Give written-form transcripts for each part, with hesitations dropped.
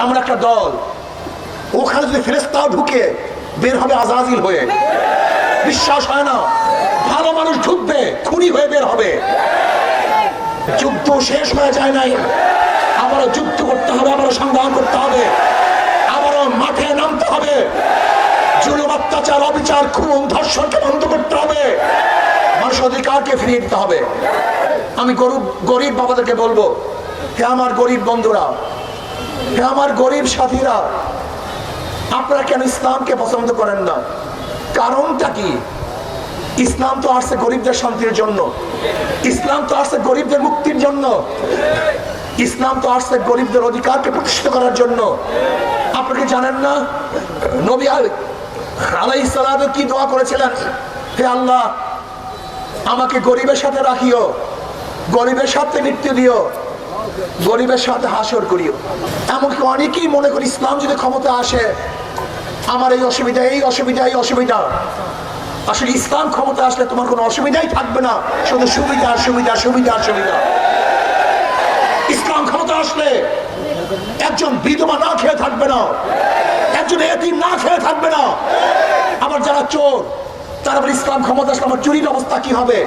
আমরা একটা দল, ওখানে যদি ফেরেশতাও ঢুকে বের হবে আজাজিল হয়ে। বিশ্বাস হয় না, ভালো মানুষ ঢুকবে খুনি হয়ে বের হবে। যুদ্ধ শেষ হয়ে যায় নাই, আবারও যুদ্ধ করতে হবে, আবারও সংগ্রাম করতে হবে, আবারও মাঠে নামতে হবে। জুলুম, অত্যাচার, অবিচার, খুন, ধর্ষণকে বন্ধ করতে হবে, মানুষ অধিকারকে ফিরিয়ে দিতে হবে। আমি গরিব বাবাদেরকে বলবো, হে আমার গরিব বন্ধুরা, হে আমার গরিব সাথীরা, আপনারা কেন ইসলামকে পছন্দ করেন না? কারণটা কি? ইসলাম তো আসছে গরিবদের শান্তির জন্য, ইসলাম তো আসছে গরিবদের মুক্তির জন্য, ইসলাম তো আসছে গরিবদের অধিকারকে প্রতিষ্ঠিত করার জন্য। আপনাকে জানেন না নবী আলাইহিস সালাম কি দোয়া করেছিলেন? হে আল্লাহ, আমাকে গরিবের সাথে রাখিও, গরিবের সাথে মৃত্যু দিও, গরিবের সাথে হাসর করিও। এমনকি অনেকেই মনে করি ইসলাম যদি ক্ষমতা আসে আমার এই অসুবিধা, এই অসুবিধা, এই অসুবিধা। আসলে ইসলাম ক্ষমতা আসলে তোমার কোনো অসুবিধাই থাকবে না, শুধু সুবিধা সুবিধা সুবিধা সুবিধা। ইসলাম ক্ষমতা আসলে একজন বিধবা না খেয়ে থাকবে না, একজন এতিম না খেয়ে থাকবে না। আবার যারা চোর, তারা বলে ইসলাম ক্ষমতা আসলে আমার চুরির অবস্থা কি হবে?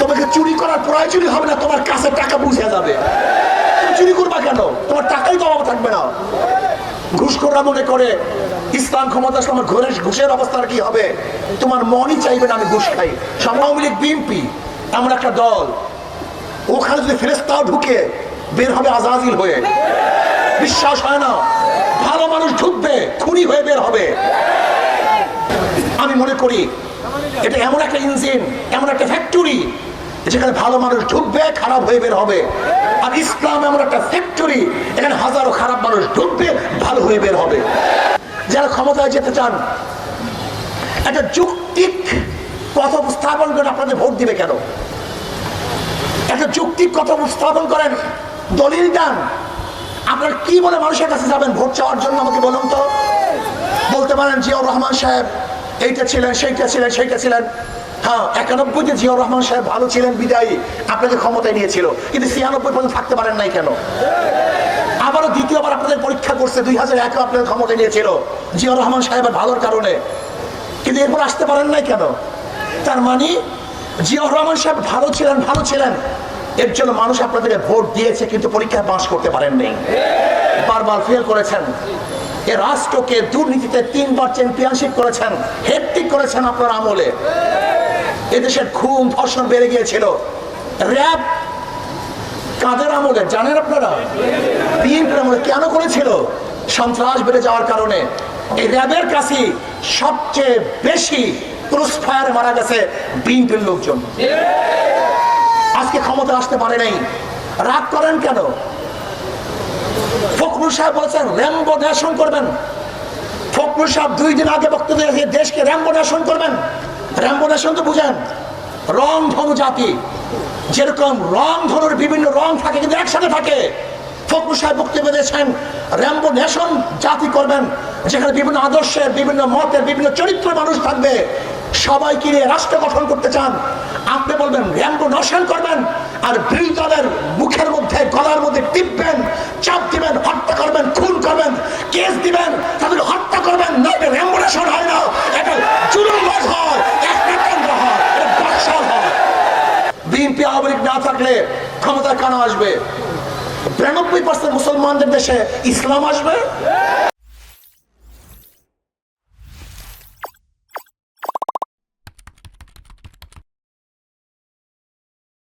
তোমাকে চুরি করার প্রয়োজনই হবে না, তোমার কাছে টাকা বুঝে যাবে। তুমি চুরি করবা কেন? তোমার টাকাই তো অভাব থাকবে না। ঘুষখোররা মনে করে ইসলাম ক্ষমতা আসলে আমার ঘুষের অবস্থার কি হবে? তোমার মনই চাইবে না আমি ঘুষ খাই। আওয়ামী লীগ, বিএনপি এমন একটা দল, ওখানে যদি ফেরেশতাও ঢুকে বের হবে আজাজিল হয়ে। বিশ্বাস হয় না, ভালো মানুষ ঢুকবে খুনি হয়ে বের হবে। আমি মনে করি এটা এমন একটা ইঞ্জিন, এমন একটা ফ্যাক্টরি যেখানে ভালো মানুষ ঢুকবে, খারাপ হয়ে বের হবে। আর ইসলাম এমন একটা ফ্যাক্টরি, এখানে হাজারো খারাপ মানুষ ঢুকবে, ভালো হয়ে বের হবে। যারা ক্ষমতায় যেতে চান, একটা যৌক্তিক কথা উপস্থাপন করেন, আপনাদের ভোট দিবে কেন? একটা যৌক্তিক কথা উপস্থাপন করেন, দলিল দেন। আপনারা কি বলে মানুষের কাছে যাবেন ভোট চাওয়ার জন্য? আমাকে বলুন তো। বলতে পারেন জিয়াউর রহমান সাহেব এইটা ছিলেন, সেইটা ছিলেন, সেইটা ছিলেন। হ্যাঁ, 91-তে জিয়াউর রহমান সাহেব ভালো ছিলেন বিদায়ী আপনাকে ক্ষমতায় নিয়েছিল, কিন্তু 96 পর্যন্ত থাকতে পারেন নাই কেন? আবারও দ্বিতীয়বার আপনাদের পরীক্ষা করছে, 2001-এ আপনাদের ক্ষমতায় নিয়েছিল জিয়াউর রহমান সাহেবের ভালোর কারণে, কিন্তু এরপর আসতে পারেন নাই কেন? তার মানে জিয়াউর রহমান সাহেব ভালো ছিলেন, ভালো ছিলেন, এর জন্য মানুষ আপনাদেরকে ভোট দিয়েছে, কিন্তু পরীক্ষায় পাস করতে পারেননি, বারবার ফেল করেছেন। এ রাষ্ট্রকে দুর্নীতিতে 3বার চ্যাম্পিয়নশিপ করেছেন, হেট্রিক করেছেন আপনার আমলে। এদেশের খুন ধর্ষণ বেড়ে গিয়েছিল। র‍্যাব কাদের আমলে জানেন আপনারা? বিএনপির আমলে। কেন করেছিল? সন্ত্রাস বেড়ে যাওয়ার কারণে। এই র‍্যাবের কাছে সবচেয়ে বেশি ক্রস ফায়ারে মারা গেছে বিএনপির লোকজন। আজকে ক্ষমতা আসতে পারে নাই, রাগ করেন কেন? ফখরুল সাহেব বলেছেন র্যাম্বো নেশন করবেন। ফখরুল সাহেব 2 দিন আগে বক্তব্য দিয়েছে দেশকে র্যাম্বো নেশন করবেন। র্যাম্বো নেশন তো বুঝেন, রং ধনু জাতি। যেরকম রং ধনুর বিভিন্ন রং থাকে কিন্তু একসাথে থাকে, ফখরুল সাহেব বক্তব্য দিয়েছেন র্যাম্বো নেশন জাতি করবেন, যেখানে বিভিন্ন আদর্শের, বিভিন্ন মতের, বিভিন্ন চরিত্রের মানুষ থাকবে। সবাইকে নিয়ে রাষ্ট্র গঠন করতে চান, আপনি বলবেন র্যাম্বো নেশন করবেন, আর বিরোধী দলের মুখের মধ্যে, গলার মধ্যে টিপবেন, চাপ দিবেন, হত্যা করবেন, খুন করবেন, কেস দিবেন, তাদের হত্যা করবেন। না, এটা র্যাম্বো নেশন হয় না, এটা জুলুমবাজ হয়, একনায়কতন্ত্র হয়, এটা বাদশাহ হয়। বিএনপি আওয়ামী লীগ না থাকলে ক্ষমতায় কারা আসবে? 92% মুসলমানদের দেশে ইসলাম আসবে।